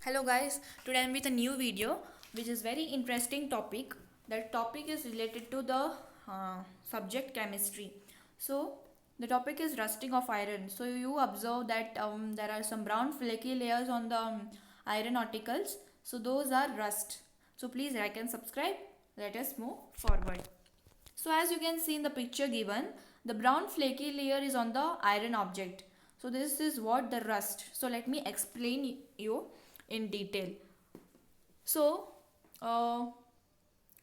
Hello guys, today I'm with a new video which is very interesting topic. That topic is related to the subject chemistry. So the topic is rusting of iron. So you observe that there are some brown flaky layers on the iron articles. So those are rust. So please like and subscribe. Let us move forward. So as you can see in the picture given, the brown flaky layer is on the iron object. So this is what the rust. So let me explain you in detail. So uh,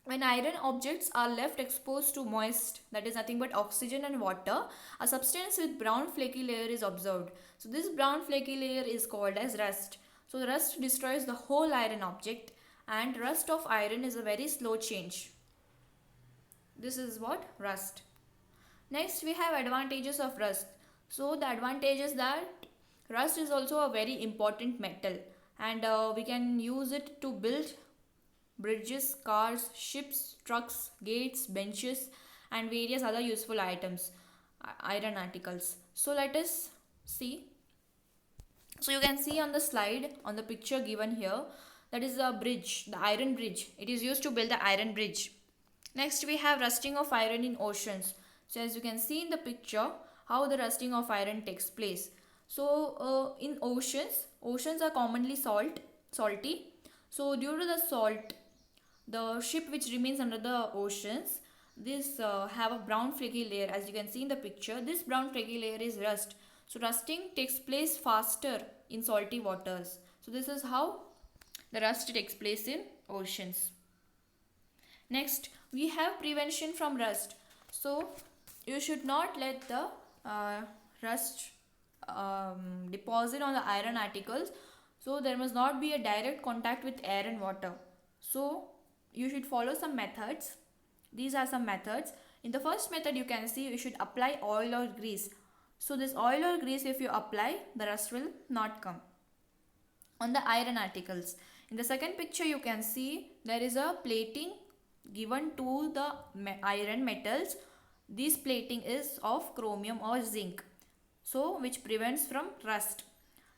when iron objects are left exposed to moist, that is nothing but oxygen and water, a substance with brown flaky layer is observed. So this brown flaky layer is called as rust. So the rust destroys the whole iron object, and rust of iron is a very slow change. This is what rust. Next we have advantages of rust. So the advantage is that rust is also a very important metal, and we can use it to build bridges, cars, ships, trucks, gates, benches and various other useful items, iron articles. So let us see. So you can see on the slide, on the picture given here, that is a bridge, the iron bridge. It is used to build the iron bridge. Next we have rusting of iron in oceans. So as you can see in the picture, how the rusting of iron takes place. So in oceans are commonly salty. So due to the salt, the ship which remains under the oceans, this have a brown flaky layer. As you can see in the picture, this brown flaky layer is rust. So rusting takes place faster in salty waters. So this is how the rust takes place in oceans. Next, we have prevention from rust. So you should not let the rust deposit on the iron articles. So there must not be a direct contact with air and water. So you should follow some methods. These are some methods. In the first method, you can see you should apply oil or grease. So this oil or grease, if you apply, the rust will not come on the iron articles. In the second picture, you can see there is a plating given to the iron metals. This plating is of chromium or zinc, so which prevents from rust.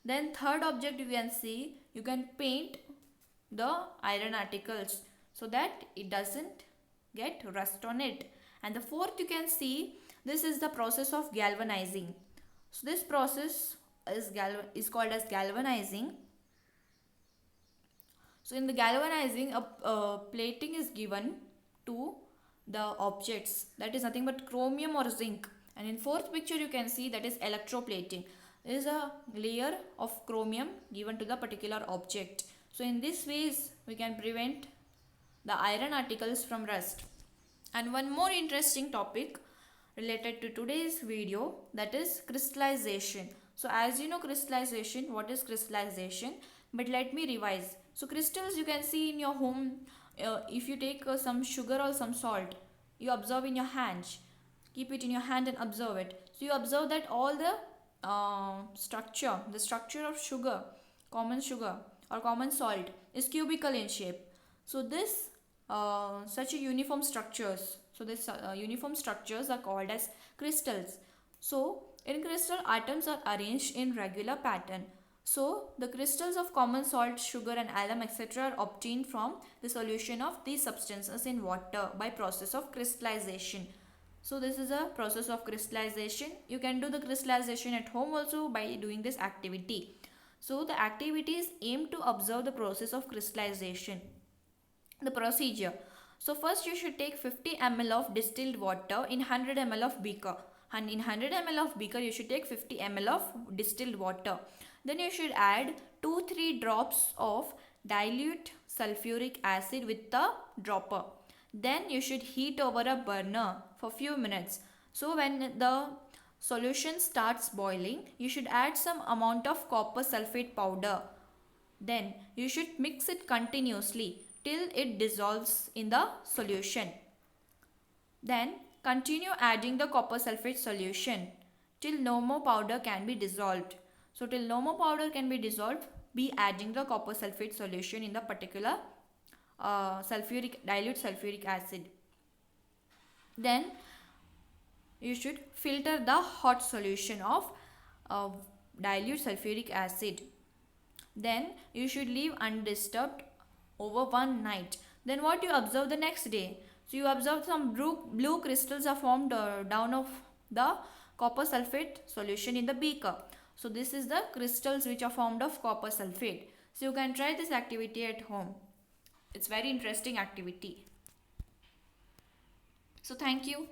Then third object, you can see you can paint the iron articles so that it doesn't get rust on it. And the fourth, you can see this is the process of galvanizing. So this process is called as galvanizing. So in the galvanizing, a plating is given to the objects, that is nothing but chromium or zinc. And in fourth picture, you can see that is electroplating. There is a layer of chromium given to the particular object. So in this ways, we can prevent the iron articles from rust. And one more interesting topic related to today's video, that is crystallization. So as you know crystallization, what is crystallization? But let me revise. So crystals you can see in your home. If you take some sugar or some salt, you observe in your hands. Keep it in your hand and observe it. So you observe that all the structure of sugar, common sugar or common salt is cubical in shape. So this such a uniform structures. So this uniform structures are called as crystals. So in crystal, atoms are arranged in regular pattern. So the crystals of common salt, sugar and alum etc. are obtained from the solution of these substances in water by process of crystallization. So this is a process of crystallization. You can do the crystallization at home also by doing this activity. So the activity is aimed to observe the process of crystallization. The procedure. So first you should take 50 ml of distilled water in 100 ml of beaker. And in 100 ml of beaker you should take 50 ml of distilled water. Then you should add 2-3 drops of dilute sulfuric acid with the dropper. Then you should heat over a burner for few minutes. So when the solution starts boiling, you should add some amount of copper sulfate powder. Then you should mix it continuously till it dissolves in the solution. Then continue adding the copper sulfate solution till no more powder can be dissolved. So till no more powder can be dissolved, be adding the copper sulfate solution in the particular dilute sulfuric acid. Then you should filter the hot solution of dilute sulfuric acid. then you should leave undisturbed over one night. Then what you observe the next day? So you observe some blue crystals are formed down of the copper sulfate solution in the beaker. So this is the crystals which are formed of copper sulfate. So you can try this activity at home. It's very interesting activity. So thank you.